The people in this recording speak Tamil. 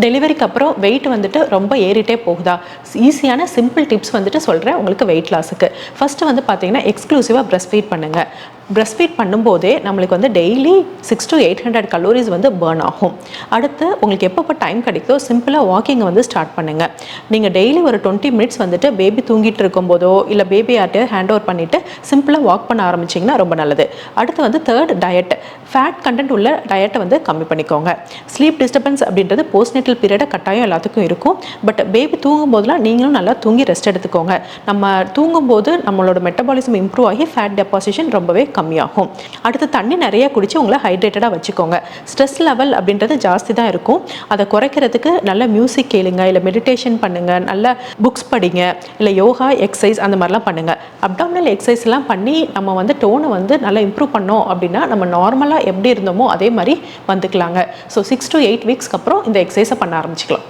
டெலிவரிக்கு அப்புறம் வெயிட் வந்துட்டு ரொம்ப ஏறிட்டே போகுதா? ஈஸியான சிம்பிள் டிப்ஸ் வந்துட்டு சொல்கிறேன் உங்களுக்கு வெயிட் லாஸுக்கு. ஃபஸ்ட்டு வந்து பார்த்தீங்கன்னா எக்ஸ்க்ளூசிவாக பிரஸ்ட் ஃபீட் பண்ணுங்கள். பிரஸ்ட் ஃபீட் பண்ணும்போதே நம்மளுக்கு வந்து டெய்லி 600 to 800 கலோரிஸ் வந்து பர்ன் ஆகும். அடுத்து உங்களுக்கு எப்பப்போ டைம் கிடைக்குதோ சிம்பிளாக வாக்கிங்கை வந்து ஸ்டார்ட் பண்ணுங்கள். நீங்கள் டெய்லி ஒரு 20 மினிட்ஸ் வந்துட்டு பேபி தூங்கிட்டு இருக்கும்போதோ இல்லை பேபி யார்ட்டையோ ஹேண்ட் ஓவர் பண்ணிவிட்டு சிம்பிளாக வாக் பண்ண ஆரம்பிச்சிங்கன்னா ரொம்ப நல்லது. அடுத்து வந்து தேர்ட் டயட், ஃபேட் கண்டென்ட் உள்ள டயட்டை வந்து கம்மி பண்ணிக்கோங்க. ஸ்லீப் டிஸ்டர்பன்ஸ் அப்படின்றது போஸ்ட்நேட்டல் பீரியடை கட்டாயம் எல்லாத்துக்கும் இருக்கும். பட் பேபி தூங்கும் போதெல்லாம் நீங்களும் நல்லா தூங்கி ரெஸ்ட் எடுத்துக்கோங்க. நம்ம தூங்கும்போது நம்மளோட மெட்டபாலிசம் இம்ப்ரூவ் ஆகி ஃபேட் டெபாசிஷன் ரொம்பவே கம்மியாகும். அடுத்து தண்ணி நிறைய குடிச்சு உங்களை ஹைட்ரேட்டடாக வச்சுக்கோங்க. ஸ்ட்ரெஸ் லெவல் அப்படின்றது ஜாஸ்தி தான் இருக்கும். அதை குறைக்கிறதுக்கு நல்ல மியூசிக் கேளுங்க, இல்லை மெடிடேஷன் பண்ணுங்க, நல்ல புக்ஸ் படிங்க, இல்லை யோகா எக்ஸசைஸ் அந்த மாதிரிலாம் பண்ணுங்க. அப்டாமினல் எக்ஸசைஸ்லாம் பண்ணி நம்ம வந்து டோனை வந்து நல்லா இம்ப்ரூவ் பண்ணோம் அப்படின்னா நம்ம நார்மலாக எப்படி இருந்தோமோ அதே மாதிரி வந்துக்கலாங்க. ஸோ 6 to 8 வீக்ஸ்க்கு அப்புறம் இந்த எக்ஸசைஸை பண்ண ஆரம்பிச்சிக்கலாம்.